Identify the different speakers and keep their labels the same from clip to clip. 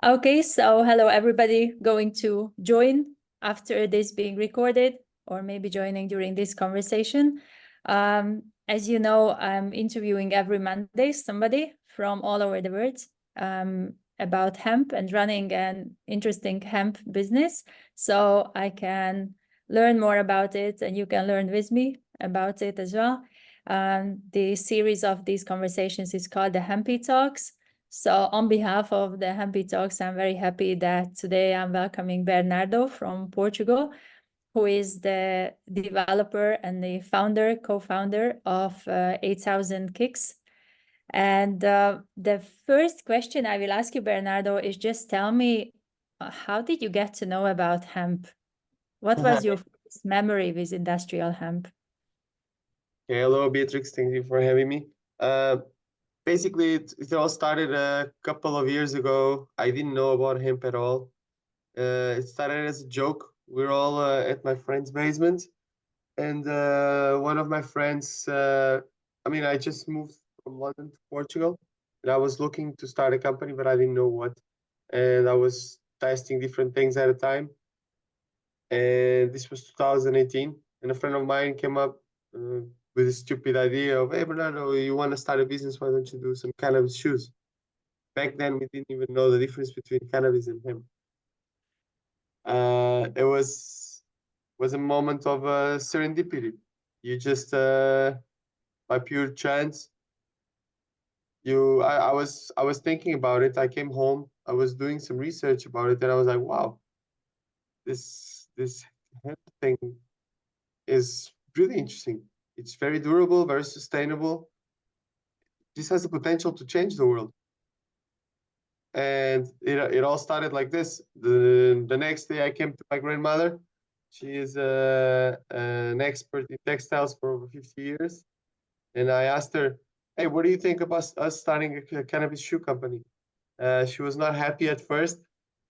Speaker 1: Okay, so hello everybody going to join after this being recorded or maybe joining during this conversation. As you know, I'm interviewing every Monday somebody from all over the world about hemp and running an interesting hemp business. So I can learn more about it and you can learn with me about it as well. The series of these conversations is called the Hempy Talks. So on behalf of the Hempy Talks, I'm very happy that today I'm welcoming Bernardo from Portugal, who is the developer and the co-founder of 8,000 Kicks. And the first question I will ask you, Bernardo, is just tell me, how did you get to know about hemp? What was your first memory with industrial hemp?
Speaker 2: Okay, hello, Beatrix. Thank you for having me. Basically, it all started a couple of years ago. I didn't know about hemp at all. It started as a joke. We're all at my friend's basement, and one of my friends, I just moved from London to Portugal, and I was looking to start a company, but I didn't know what. And I was testing different things at a time. And this was 2018, and a friend of mine came up with a stupid idea of, hey, Bernardo, you want to start a business? Why don't you do some cannabis shoes? Back then, we didn't even know the difference between cannabis and hemp. It was a moment of serendipity. You just, by pure chance, I was thinking about it. I came home. I was doing some research about it, and I was like, wow, this hemp thing is really interesting. It's very durable, very sustainable. This has the potential to change the world. And it all started like this. The next day I came to my grandmother. She is an expert in textiles for over 50 years. And I asked her, hey, what do you think about us starting a cannabis shoe company? She was not happy at first.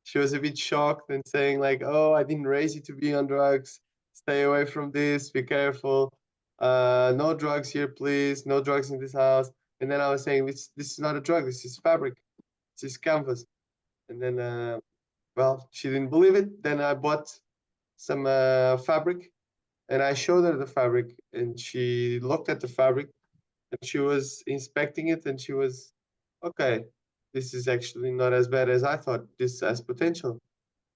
Speaker 2: She was a bit shocked and saying like, oh, I didn't raise you to be on drugs. Stay away from this. Be careful. No drugs here, please. No drugs in this house. And then I was saying, this is not a drug. This is fabric. This is canvas. And then, well, she didn't believe it. Then I bought some fabric and I showed her the fabric and she looked at the fabric and she was inspecting it and she was, okay, this is actually not as bad as I thought. This has potential.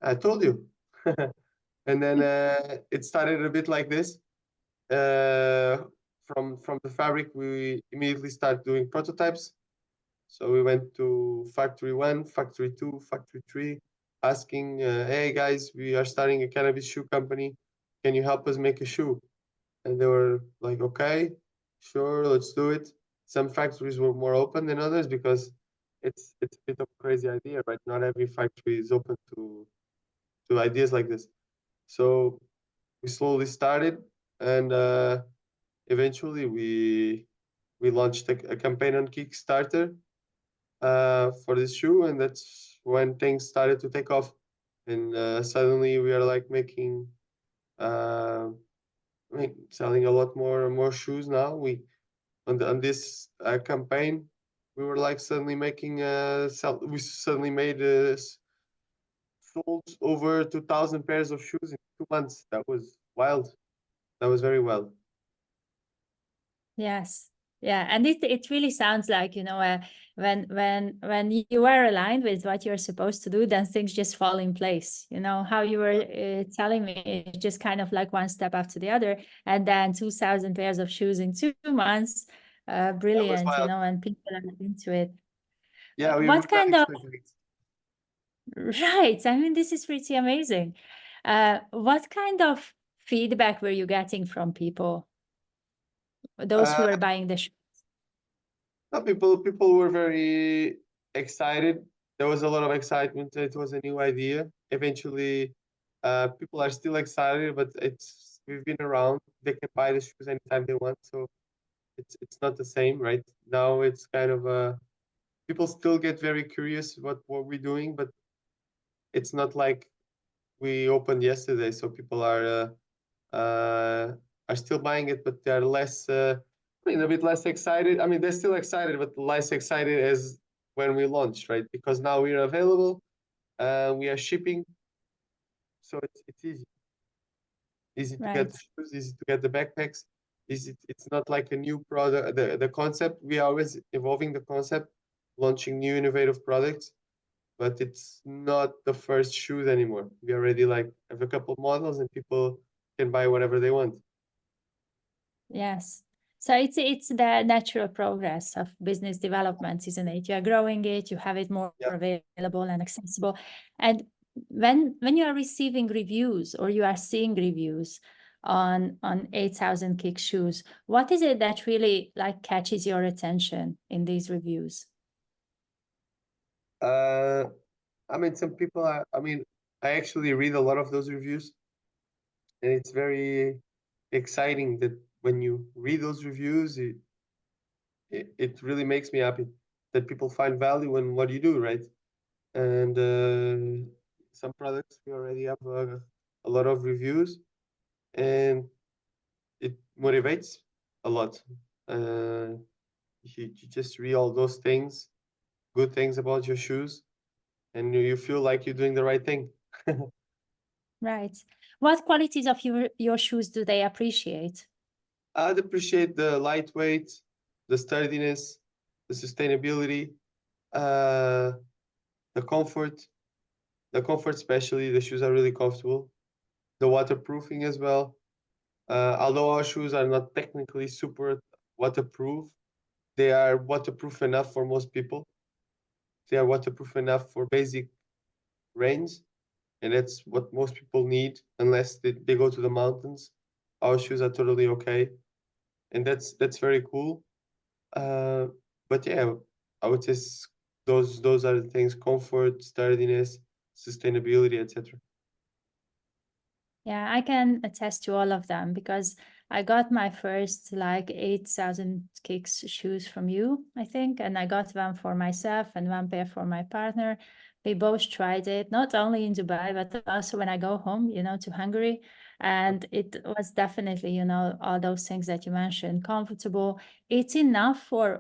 Speaker 2: I told you. And then it started a bit like this. From the fabric, we immediately started doing prototypes. So we went to factory 1, factory 2, factory 3, asking, hey guys, we are starting a cannabis shoe company. Can you help us make a shoe? And they were like, okay, sure, let's do it. Some factories were more open than others because it's a bit of a crazy idea, right? Not every factory is open to ideas like this. So we slowly started, and eventually we launched a campaign on Kickstarter for this shoe, and that's when things started to take off. And suddenly we are like making selling a lot more shoes now. We on this campaign, we were like suddenly making we suddenly made sold over 2,000 pairs of shoes in 2 months. That was wild. That was very wild.
Speaker 1: Yes. Yeah, and it really sounds like, when you are aligned with what you're supposed to do, then things just fall in place. You know, how you were telling me, it's just kind of like one step after the other, and then 2,000 pairs of shoes in 2 months. Brilliant, and people are into it.
Speaker 2: Yeah, we
Speaker 1: What
Speaker 2: would not
Speaker 1: kind of
Speaker 2: expect it.
Speaker 1: Right? I mean, this is pretty amazing. What kind of feedback were you getting from people, those who
Speaker 2: Uh,
Speaker 1: were buying the shoes?
Speaker 2: no, people were very excited. There was a lot of excitement. It was a new idea. Eventually, people are still excited, but we've been around. They can buy the shoes anytime they want, so it's not the same, right? Now it's kind of people still get very curious what we're doing, but it's not like we opened yesterday, so people are still buying it, but they're less. A bit less excited. I mean, they're still excited, but less excited as when we launched, right? Because now we're available. We are shipping, so it's easy. Easy to get
Speaker 1: Right.
Speaker 2: the shoes, easy to get the backpacks. It's not like a new product. The concept, we are always evolving the concept, launching new innovative products, but it's not the first shoes anymore. We already like have a couple models and people can buy whatever they want.
Speaker 1: Yes. So it's the natural progress of business development, isn't it? You are growing it, you have it more
Speaker 2: Yeah.
Speaker 1: available and accessible. And when you are receiving reviews or you are seeing reviews on 8,000 kick shoes, what is it that really like catches your attention in these reviews?
Speaker 2: I mean, some people I mean, I actually read a lot of those reviews, and it's very exciting that when you read those reviews, it really makes me happy that people find value in what you do, right? And some products we already have a lot of reviews, and it motivates a lot. You just read all those things, good things about your shoes, and you feel like you're doing the right thing.
Speaker 1: Right. What qualities of your shoes do they appreciate?
Speaker 2: I'd appreciate the lightweight, the sturdiness, the sustainability, uh, the comfort. The comfort, especially, the shoes are really comfortable. The waterproofing as well. Although our shoes are not technically super waterproof, they are waterproof enough for most people. They are waterproof enough for basic rains, and that's what most people need, unless they go to the mountains. Our shoes are totally okay, and that's very cool. Uh, but yeah, I would say those are the things: comfort, sturdiness, sustainability, etc.
Speaker 1: Yeah, I can attest to all of them because I got my first like 8,000 kicks shoes from you, I think, and I got one for myself and one pair for my partner. We both tried it, not only in Dubai, but also when I go home, to Hungary. And it was definitely, all those things that you mentioned, comfortable. It's enough for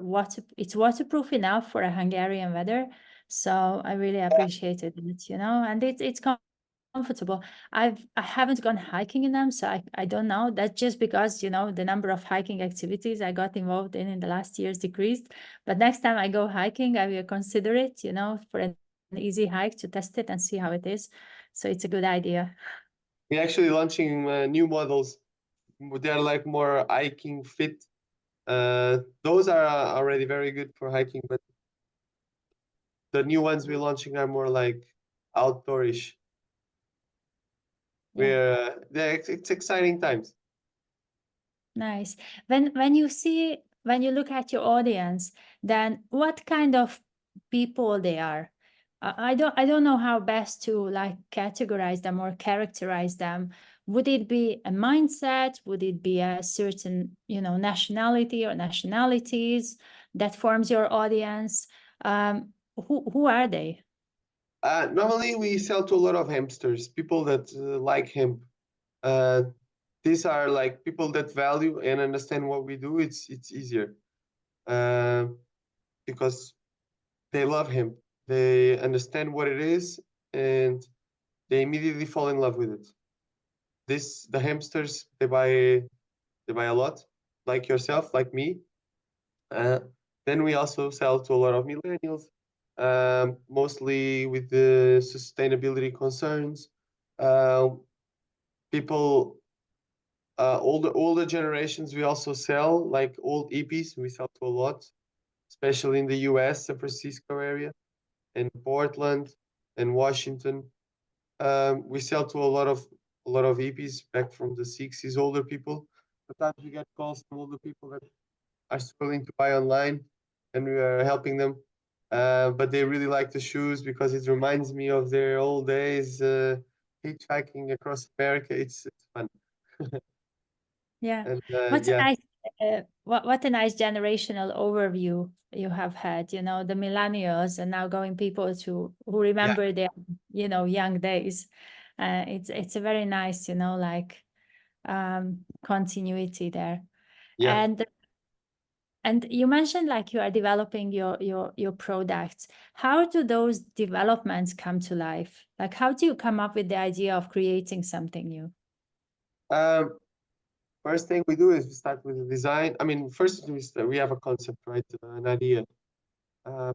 Speaker 1: it's waterproof enough for a Hungarian weather. So I really appreciated it, and it's comfortable. I haven't gone hiking in them, so I don't know. That's just because, the number of hiking activities I got involved in the last years decreased. But next time I go hiking, I will consider it, for an easy hike to test it and see how it is. So it's a good idea.
Speaker 2: We're actually launching new models. They're like more hiking fit. Those are already very good for hiking, but the new ones we're launching are more like outdoorish.
Speaker 1: Yeah.
Speaker 2: It's exciting times.
Speaker 1: Nice. When you look at your audience, then what kind of people they are? I don't know how best to like categorize them or characterize them. Would it be a mindset? Would it be a certain, nationality or nationalities that forms your audience? Who are they?
Speaker 2: Normally, we sell to a lot of hamsters, people that like hemp. Uh, these are like people that value and understand what we do. It's easier uh, because they love hemp. They understand what it is, and they immediately fall in love with it. The hamsters they buy a lot, like yourself, like me. Uh, then we also sell to a lot of millennials, mostly with the sustainability concerns. Uh, people, older generations, we also sell like old EPs. We sell to a lot, especially in the U.S., San Francisco area, and Portland, and Washington. We sell to a lot of EPs back from the 60s, older people. Sometimes we get calls from older people that are struggling to buy online, and we are helping them. But they really like the shoes because it reminds me of their old days hitchhiking across America. It's fun.
Speaker 1: Yeah.
Speaker 2: And
Speaker 1: What a
Speaker 2: yeah,
Speaker 1: nice what a nice generational overview you have had, the millennials and now going people who
Speaker 2: yeah,
Speaker 1: remember their, young days. It's a very nice, like continuity there.
Speaker 2: yeah.
Speaker 1: And And you mentioned like you are developing your products. How do those developments come to life? Like how do you come up with the idea of creating something new?
Speaker 2: Um, First thing we do is we start with the design. I mean, first we have a concept, right? An idea.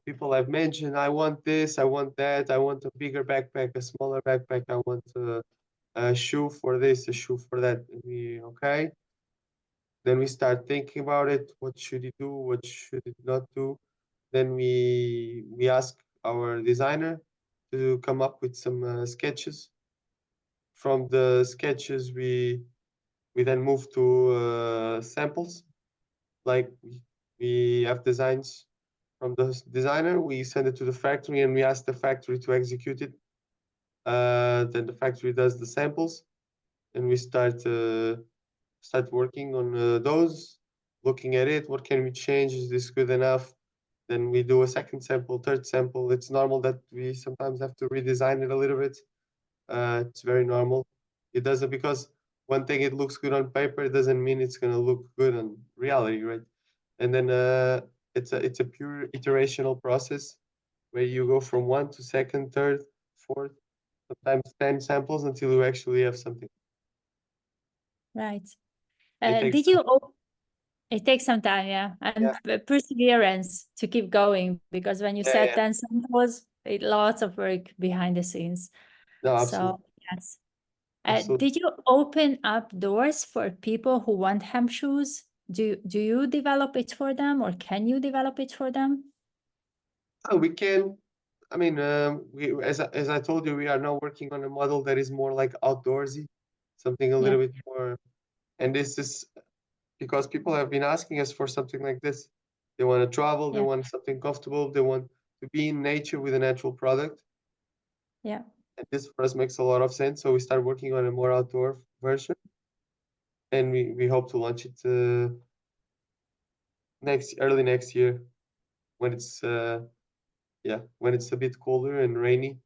Speaker 2: People have mentioned, I want this, I want that, I want a bigger backpack, a smaller backpack, I want a shoe for this, a shoe for that. And okay. Then we start thinking about it. What should it do? What should it not do? Then we ask our designer to come up with some sketches. From the sketches, we then move to samples. Like we have designs from the designer, we send it to the factory and we ask the factory to execute it. Then the factory does the samples and we start working on those, looking at it. What can we change? Is this good enough? Then we do a second sample, third sample. It's normal that we sometimes have to redesign it a little bit. It's very normal. It doesn't, because one thing, it looks good on paper, it doesn't mean it's gonna look good on reality, right? And then it's a pure iterational process where you go from one to second, third, fourth, sometimes 10 samples until you actually have something.
Speaker 1: Right.
Speaker 2: It takes
Speaker 1: Did you? It takes some time, yeah, and perseverance to keep going, because when you set
Speaker 2: yeah.
Speaker 1: 10 samples, lots of work behind the scenes.
Speaker 2: No,
Speaker 1: So
Speaker 2: absolutely.
Speaker 1: yes.
Speaker 2: Absolutely.
Speaker 1: Did you open up doors for people who want hemp shoes? Do you develop it for them, or can you develop it for them?
Speaker 2: We can, I mean, as I told you, we are now working on a model that is more like outdoorsy, something a
Speaker 1: Yeah,
Speaker 2: little bit more. And this is because people have been asking us for something like this. They want to travel, they
Speaker 1: yeah,
Speaker 2: want something comfortable, they want to be in nature with a natural product.
Speaker 1: yeah.
Speaker 2: And this for us makes a lot of sense. So we start working on a more outdoor version, and we hope to launch it early next year when it's when it's a bit colder and rainy.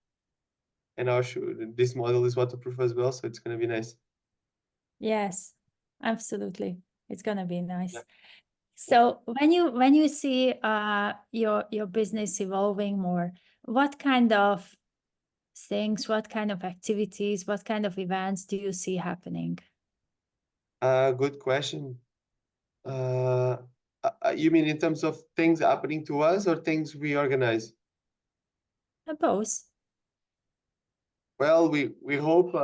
Speaker 2: And this model is waterproof as well, so it's gonna be nice.
Speaker 1: Yes, absolutely. It's gonna be
Speaker 2: Yeah.
Speaker 1: nice. So when you see your business evolving more, what kind of things, what kind of activities, what kind of events do you see happening?
Speaker 2: Good question. Uh, you mean in terms of things happening to us or things we organize?
Speaker 1: Both.
Speaker 2: Well, we hope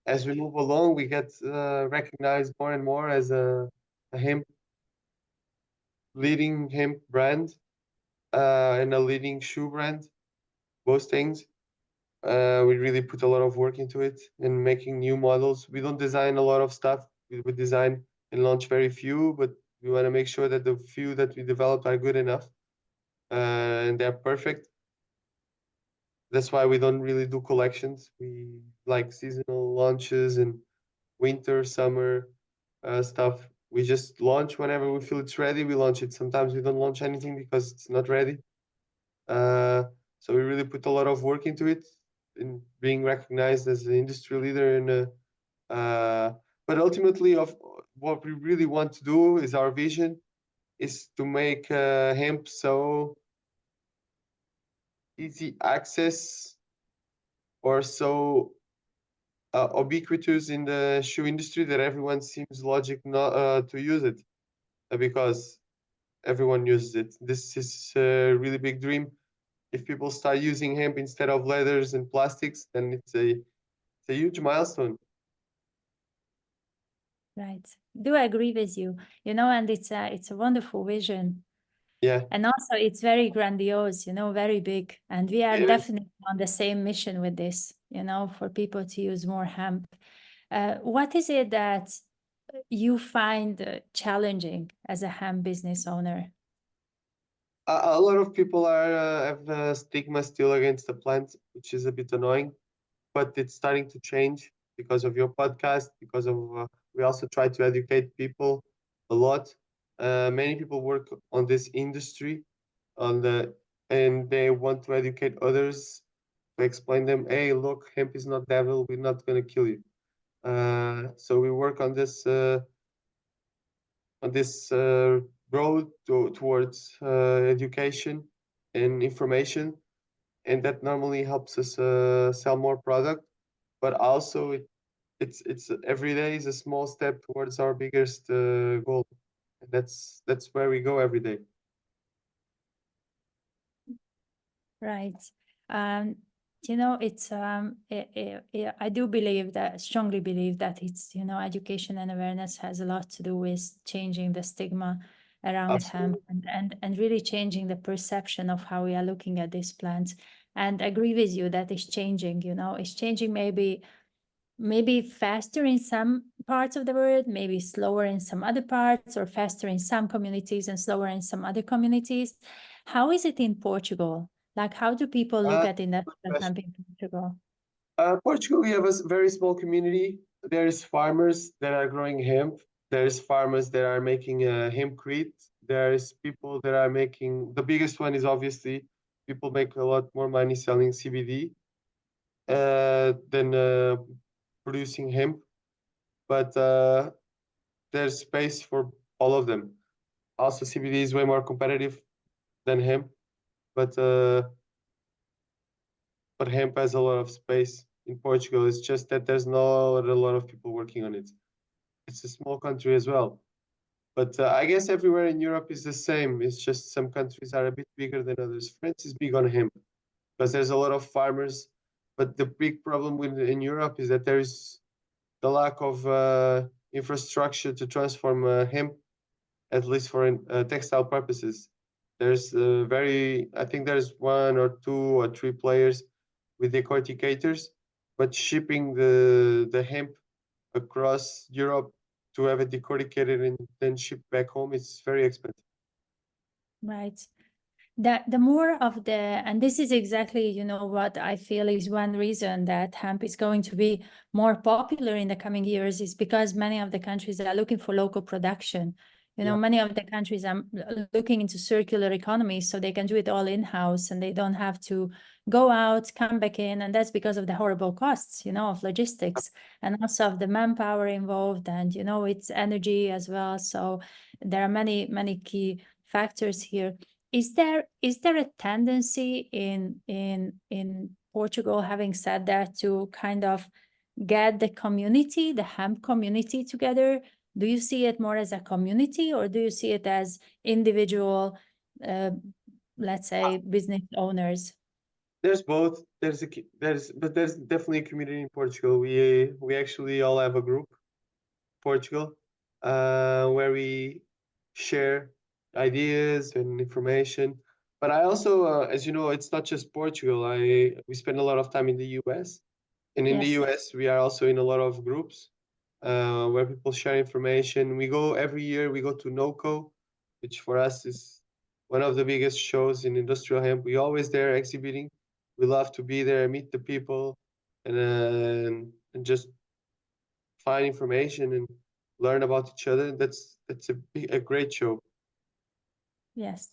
Speaker 2: as we move along, we get recognized more and more as a hemp leading hemp brand and a leading shoe brand. Both things. We really put a lot of work into it in making new models. We don't design a lot of stuff. We design and launch very few, but we want to make sure that the few that we develop are good enough and they're perfect. That's why we don't really do collections. We like seasonal launches and winter, summer stuff. We just launch whenever we feel it's ready. We launch it. Sometimes we don't launch anything because it's not ready. Uh, so we really put a lot of work into it, in being recognized as an industry leader. But ultimately, of what we really want to do is our vision is to make hemp so easy access or so ubiquitous in the shoe industry that everyone seems logic not to use it because everyone uses it. This is a really big dream. If people start using hemp instead of leathers and plastics, then it's a huge milestone.
Speaker 1: Right. Do agree with you. And it's a wonderful vision.
Speaker 2: Yeah,
Speaker 1: And also it's very grandiose, very big. And we are
Speaker 2: it is.
Speaker 1: definitely on the same mission with this, for people to use more hemp. What is it that you find challenging as a hemp business owner?
Speaker 2: A lot of people have a stigma still against the plant, which is a bit annoying, but it's starting to change because of your podcast. Because of we also try to educate people a lot. Many people work on this industry, on the and they want to educate others to explain them. Hey, look, hemp is not devil. We're not gonna kill you. So we work on this broad towards education and information, and that normally helps us sell more product. But also, it's every day is a small step towards our biggest goal. And that's where we go every day.
Speaker 1: Right. Um, it's I do believe that, strongly believe that it's, education and awareness has a lot to do with changing the stigma around hemp,
Speaker 2: Absolutely.
Speaker 1: and really changing the perception of how we are looking at these plants. And I agree with you that it's changing, it's changing, maybe faster in some parts of the world, maybe slower in some other parts, or faster in some communities and slower in some other communities. How is it in Portugal? Like, how do people look at
Speaker 2: Good
Speaker 1: industrial
Speaker 2: question.
Speaker 1: hemp in Portugal?
Speaker 2: Portugal, we have a very small community. There's farmers that are growing hemp. There's farmers that are making hempcrete. There's people that are making. The biggest one is obviously people make a lot more money selling CBD than producing hemp. But there's space for all of them. Also, CBD is way more competitive than hemp, but uh, but hemp has a lot of space in Portugal. It's just that there's not a lot of people working on it. It's a small country as well. But I guess everywhere in Europe is the same. It's just some countries are a bit bigger than others. France is big on hemp because there's a lot of farmers. But the big problem in Europe is that there's the lack of infrastructure to transform hemp, at least for textile purposes. There's I think there's one or two or three players with decorticators, but shipping the hemp across Europe to have it decorticated and then shipped back home, it's very expensive.
Speaker 1: Right. That the more of the, and this is exactly, what I feel is one reason that hemp is going to be more popular in the coming years, is because many of the countries are looking for local production.
Speaker 2: Yeah,
Speaker 1: Many of the countries are looking into circular economy, so they can do it all in-house and they don't have to go out, come back in. And that's because of the horrible costs, of logistics, and also of the manpower involved, and, it's energy as well. So there are many, many key factors here. Is there a tendency in Portugal, having said that, to kind of get the hemp community together? Do you see it more as a community, or do you see it as individual, uh, let's say, business owners?
Speaker 2: there's both. There's definitely a community in Portugal. We actually all have a group, Portugal, where we share ideas and information. But I also, as you know, it's not just Portugal. We spend a lot of time in the US, and in the
Speaker 1: Yes.
Speaker 2: US we are also in a lot of groups where people share information. We go every year. We go to NOCO, which for us is one of the biggest shows in industrial hemp. We always there exhibiting. We love to be there, meet the people, and just find information and learn about each other. That's a great show.
Speaker 1: Yes,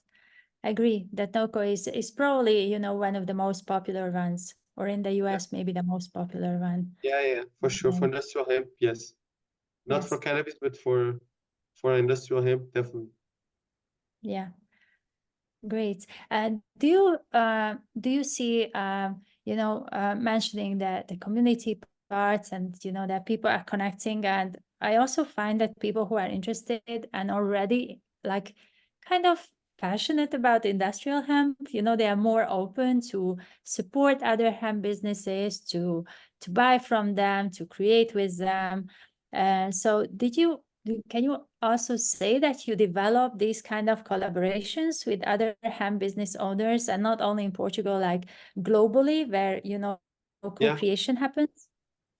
Speaker 1: I agree that NOCO is probably, one of the most popular ones, or in the
Speaker 2: Yeah,
Speaker 1: US, maybe the most popular one.
Speaker 2: yeah, for sure. For
Speaker 1: Um,
Speaker 2: industrial hemp, yes. Not for
Speaker 1: yes.
Speaker 2: cannabis, but for industrial hemp, definitely.
Speaker 1: Yeah. Great. Do you see, mentioning the community parts, and that people are connecting, and I also find that people who are interested and already, like, kind of passionate about industrial hemp, they are more open to support other hemp businesses, to buy from them, to create with them. So can you also say that you develop these kind of collaborations with other hemp business owners, and not only in Portugal, like globally, where,
Speaker 2: Yeah,
Speaker 1: co-creation happens?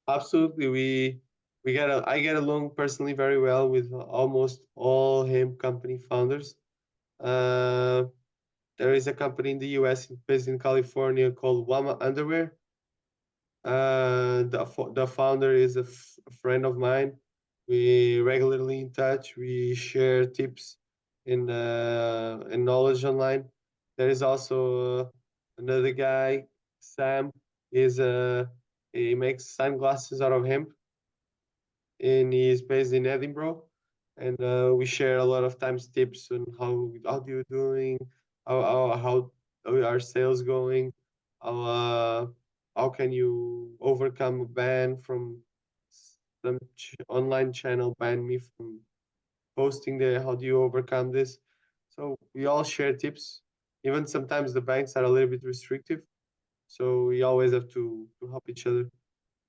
Speaker 2: absolutely. I get along personally very well with almost all hemp company founders. Uh, there is a company in the US based in California called Wama Underwear. The founder is a friend of mine. We regularly in touch. We share tips and knowledge online. There is also another guy, Sam. Is he makes sunglasses out of hemp, and he is based in Edinburgh. and we share a lot of times tips on how do you doing, how are sales going, how how can you overcome a ban from some online channel banned me from posting there. How do you overcome this? So we all share tips. Even sometimes the banks are a little bit restrictive, so we always have to help each other.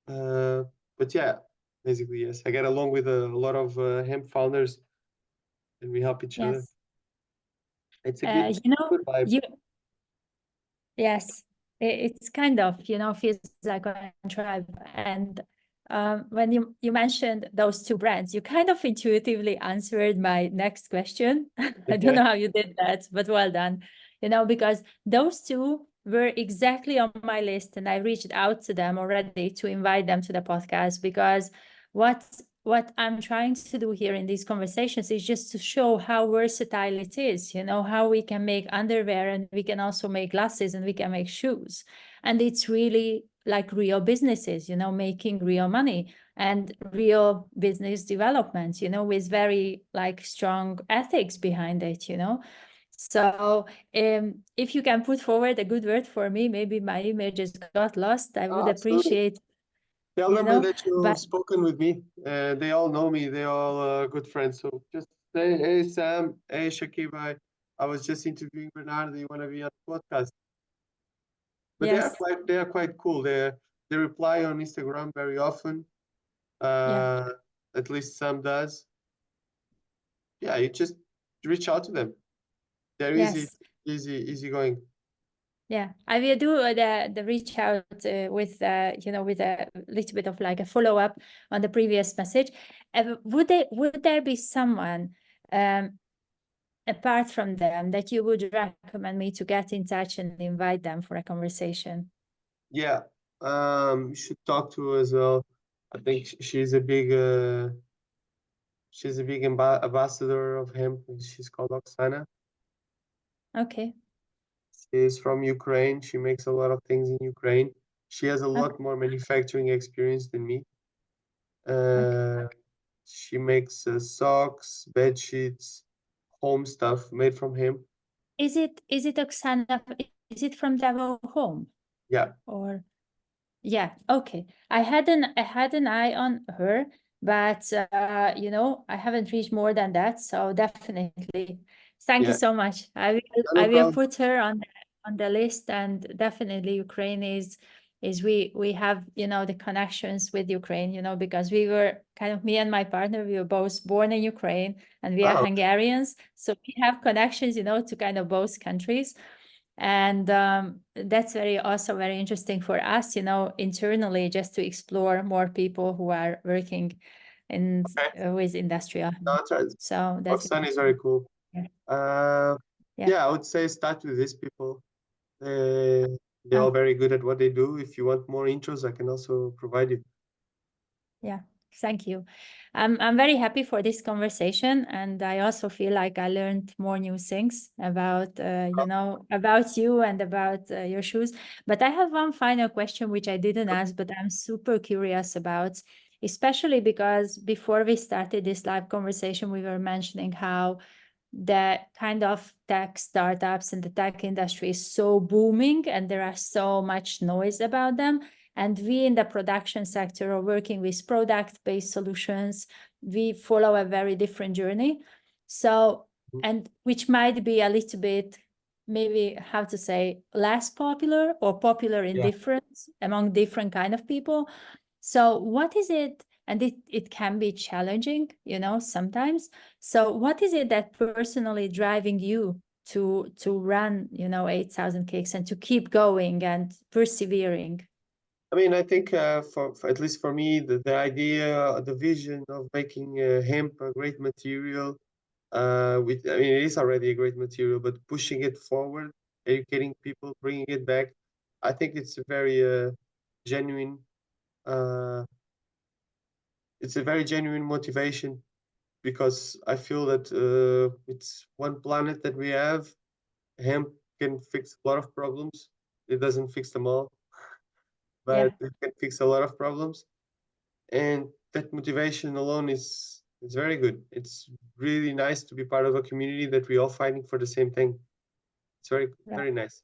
Speaker 2: Uh, but yeah, basically yes, I get along with a lot of hemp founders, and we help each other.
Speaker 1: Yes.
Speaker 2: It's a good vibe.
Speaker 1: You Yes, it's kind of, feels like a tribe. And when you mentioned those two brands, you kind of intuitively answered my next question. I don't
Speaker 2: Okay.
Speaker 1: know how you did that, but well done. Because those two were exactly on my list, and I reached out to them already to invite them to the podcast because what what I'm trying to do here in these conversations is just to show how versatile it is, how we can make underwear and we can also make glasses and we can make shoes. And it's really like real businesses, making real money and real business development, with very like strong ethics behind it. So if you can put forward a good word for me, maybe my image just got lost. I would
Speaker 2: Absolutely.
Speaker 1: appreciate,
Speaker 2: Tell them that
Speaker 1: but
Speaker 2: you've spoken with me. They all know me. They all good friends. So just say, hey Sam, hey Shakib, I was just interviewing Bernardo. You want to be on the podcast? But
Speaker 1: yes,
Speaker 2: they are quite cool. They reply on Instagram very often.
Speaker 1: yeah.
Speaker 2: Uh, at least Sam does. Yeah, you just reach out to them. They're
Speaker 1: Yes.
Speaker 2: easy going.
Speaker 1: Yeah, I will do the reach out with a little bit of like a follow up on the previous message. Would there be someone um, apart from them that you would recommend me to get in touch and invite them for a conversation?
Speaker 2: Yeah. You should talk to her as well. I think she's a big ambassador of hemp. She's called Oksana.
Speaker 1: Okay.
Speaker 2: She's from Ukraine. She makes a lot of things in Ukraine. She has a
Speaker 1: Okay.
Speaker 2: lot more manufacturing experience than me.
Speaker 1: Okay.
Speaker 2: Uh, she makes socks, bed sheets, home stuff made from hemp.
Speaker 1: Is it Oksana? Is it from Devil Home
Speaker 2: Yeah,
Speaker 1: or? Yeah, okay. I had an eye on her, but I haven't reached more than that. So definitely, thank you
Speaker 2: yeah,
Speaker 1: so much.
Speaker 2: no
Speaker 1: I will
Speaker 2: problem.
Speaker 1: put her on the list, and definitely Ukraine is we have the connections with Ukraine, because we were kind of me and my partner, we were both born in Ukraine and we are
Speaker 2: Oh,
Speaker 1: Hungarians, so we have connections, to kind of both countries. And that's also very interesting for us, internally, just to explore more people who are working in
Speaker 2: okay.
Speaker 1: with industrial
Speaker 2: No,
Speaker 1: hemp.
Speaker 2: it's right.
Speaker 1: So that's
Speaker 2: Oksana is very cool.
Speaker 1: yeah,
Speaker 2: Uh,
Speaker 1: yeah.
Speaker 2: yeah, I would say start with these people. Uh, they're
Speaker 1: Uh,
Speaker 2: all very good at what they do. If you want more intros, I can also provide you.
Speaker 1: Yeah, thank you. I'm very happy for this conversation, and I also feel like I learned more new things about you and about your shoes. But I have one final question which I didn't ask, but I'm super curious about, especially because before we started this live conversation, we were mentioning how the kind of tech startups and the tech industry is so booming and there are so much noise about them. And we in the production sector are working with product-based solutions. We follow a very different journey. So,
Speaker 2: Mhm.
Speaker 1: and which might be a little bit, maybe how to say, less popular or popular in
Speaker 2: Yeah.
Speaker 1: among different kind of people. So what is it? And it can be challenging, sometimes. So what is it that personally driving you to run, 8,000 kicks and to keep going and persevering?
Speaker 2: I mean, I think for at least for me, the idea, the vision of making hemp a great material, I mean, it is already a great material, but pushing it forward, educating people, bringing it back, I think it's a very genuine, uh, it's a very genuine motivation because I feel that it's one planet that we have. Hemp can fix a lot of problems. It doesn't fix them all, but
Speaker 1: Yeah,
Speaker 2: it can fix a lot of problems. And that motivation alone is It's very good. It's really nice to be part of a community that we all fighting for the same thing. It's very,
Speaker 1: Yeah.
Speaker 2: very nice.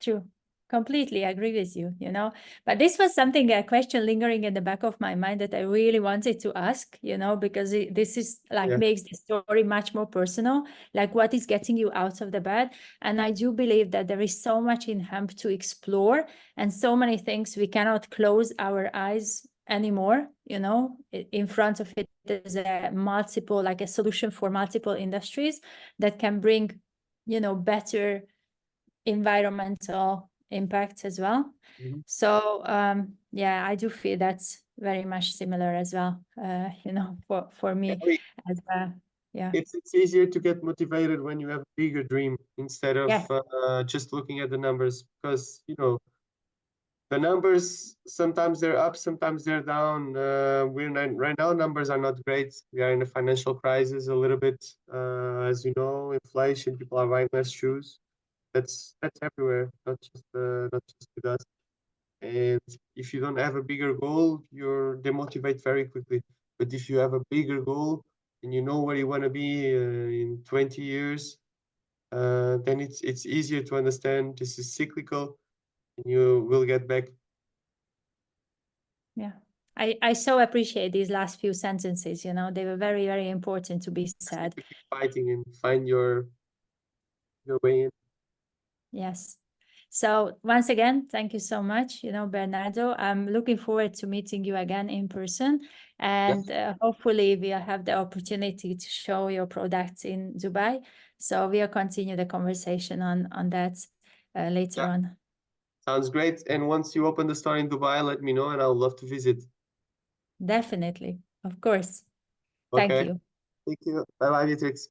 Speaker 1: True. Completely agree with you, you know. But this was something, a question lingering in the back of my mind that I really wanted to ask, you know, because this is like
Speaker 2: Yeah.
Speaker 1: makes the story much more personal, like what is getting you out of the bed. And I do believe that there is so much in hemp to explore and so many things we cannot close our eyes anymore, you know. In front of it, there's a multiple, like a solution for multiple industries that can bring, you know, better environmental impact as well.
Speaker 2: Mhm.
Speaker 1: So yeah, I do feel that's very much similar as well. You know, for me, as yeah.
Speaker 2: It's easier to get motivated when you have a bigger dream instead of
Speaker 1: Yes.
Speaker 2: just looking at the numbers, because you know the numbers sometimes they're up, sometimes they're down. We're not, right now numbers are not great. We are in a financial crisis a little bit, as you know, inflation. People are buying less shoes. That's everywhere, not just with us. And if you don't have a bigger goal, you're demotivate very quickly. But if you have a bigger goal and you know where you want to be in 20 years, then it's easier to understand this is cyclical and you will get back.
Speaker 1: Yeah. I so appreciate these last few sentences, you know, they were very, very important to be
Speaker 2: Just need
Speaker 1: said.
Speaker 2: to keep fighting and find your way in.
Speaker 1: Yes. So once again, thank you so much, you know, Bernardo. I'm looking forward to meeting you again in person, and
Speaker 2: Yes.
Speaker 1: hopefully we'll have the opportunity to show your products in Dubai. So we'll continue the conversation on that later
Speaker 2: Yeah,
Speaker 1: on.
Speaker 2: sounds great. And once you open the store in Dubai, let me know and I'll love to visit.
Speaker 1: Definitely, of course. Thank
Speaker 2: Okay.
Speaker 1: you.
Speaker 2: Thank you. Bye bye, Beatrix.